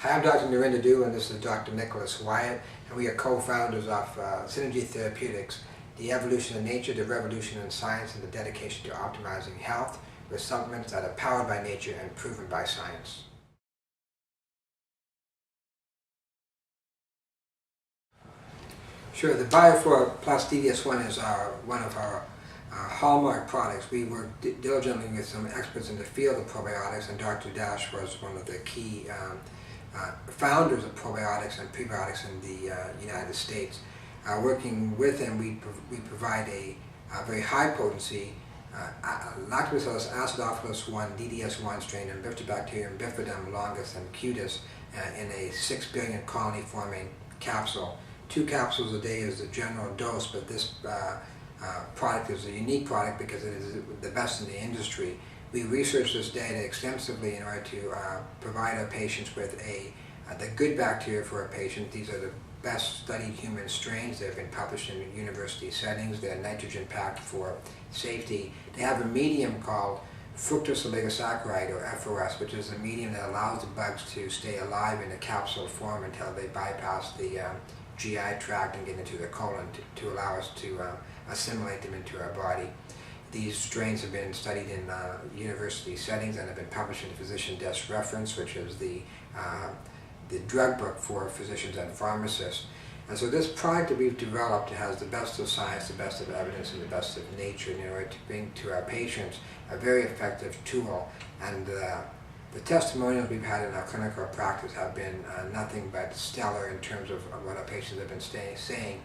Hi, I'm Dr. Narendra Duggal, and this is Dr. Nicholas Wyatt, and we are co-founders of Synergy Therapeutics, the evolution of nature, the revolution in science, and the dedication to optimizing health with supplements that are powered by nature and proven by science. Sure, the Bioflora Plus DDS1 is one of our hallmark products. We work diligently with some experts in the field of probiotics, and Dr. Dash was one of the key founders of probiotics and prebiotics in the United States. Working with him, we provide a very high potency Lactobacillus acidophilus 1 DDS1 strain of Bifidobacterium bifidum longus and cutis in a 6 billion colony forming capsule. 2 capsules a day is the general dose, but this product is a unique product because it is the best in the industry. We researched this data extensively in order to provide our patients with the good bacteria for our patient. These are the best studied human strains. They've been published in university settings. They're nitrogen packed for safety. They have a medium called fructose oligosaccharide, or FOS, which is a medium that allows the bugs to stay alive in a capsule form until they bypass the GI tract and get into the colon to allow us to assimilate them into our body. These strains have been studied in university settings and have been published in the Physician Desk Reference, which is the drug book for physicians and pharmacists. And so this product that we've developed has the best of science, the best of evidence, and the best of nature in order to bring to our patients a very effective tool. And the testimonials we've had in our clinical practice have been nothing but stellar in terms of what our patients have been saying.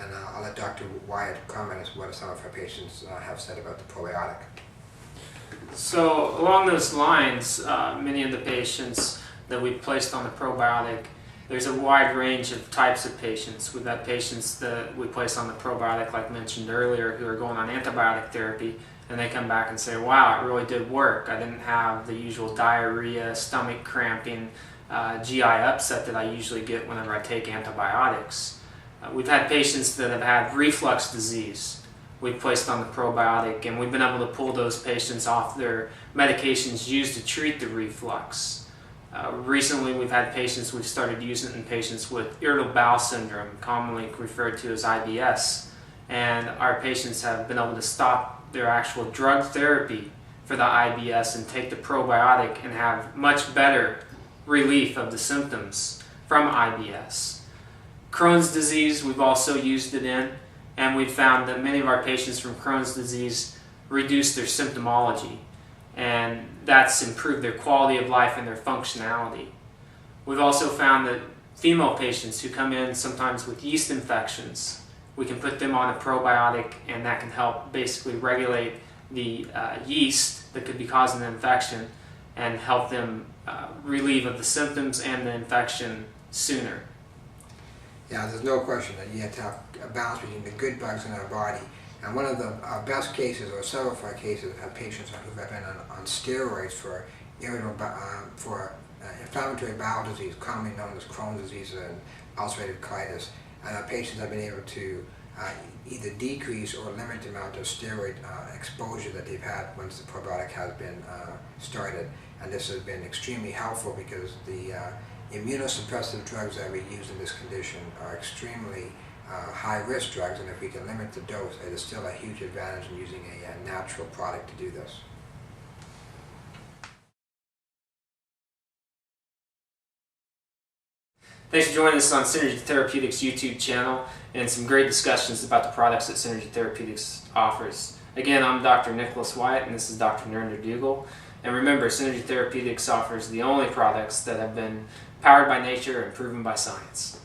And I'll let Dr. Wyatt comment as what some of our patients have said about the probiotic. So along those lines, many of the patients that we've placed on the probiotic, there's a wide range of types of patients. We've had patients that we place on the probiotic, like mentioned earlier, who are going on antibiotic therapy, and they come back and say, wow, it really did work. I didn't have the usual diarrhea, stomach cramping, GI upset that I usually get whenever I take antibiotics. We've had patients that have had reflux disease. We've placed on the probiotic, and we've been able to pull those patients off their medications used to treat the reflux. Recently, we've had patients, we've started using it in patients with irritable bowel syndrome, commonly referred to as IBS, and our patients have been able to stop their actual drug therapy for the IBS and take the probiotic and have much better relief of the symptoms from IBS. Crohn's disease, we've also used it in, and we've found that many of our patients from Crohn's disease reduce their symptomology, and that's improved their quality of life and their functionality. We've also found that female patients who come in sometimes with yeast infections, we can put them on a probiotic, and that can help basically regulate the yeast that could be causing the infection and help them relieve of the symptoms and the infection sooner. Yeah, there's no question that you have to have a balance between the good bugs in our body. And one of our best cases, or several of our cases, have patients who have been on steroids for inflammatory bowel disease, commonly known as Crohn's disease and ulcerative colitis. And our patients have been able to either decrease or limit the amount of steroid exposure that they've had once the probiotic has been started. And this has been extremely helpful because the immunosuppressive drugs that we use in this condition are extremely high-risk drugs, and if we can limit the dose, it is still a huge advantage in using a natural product to do this. Thanks for joining us on Synergy Therapeutics YouTube channel and some great discussions about the products that Synergy Therapeutics offers. Again, I'm Dr. Nicholas Wyatt, and this is Dr. Narendra Duggal. And remember, Synergy Therapeutics offers the only products that have been powered by nature and proven by science.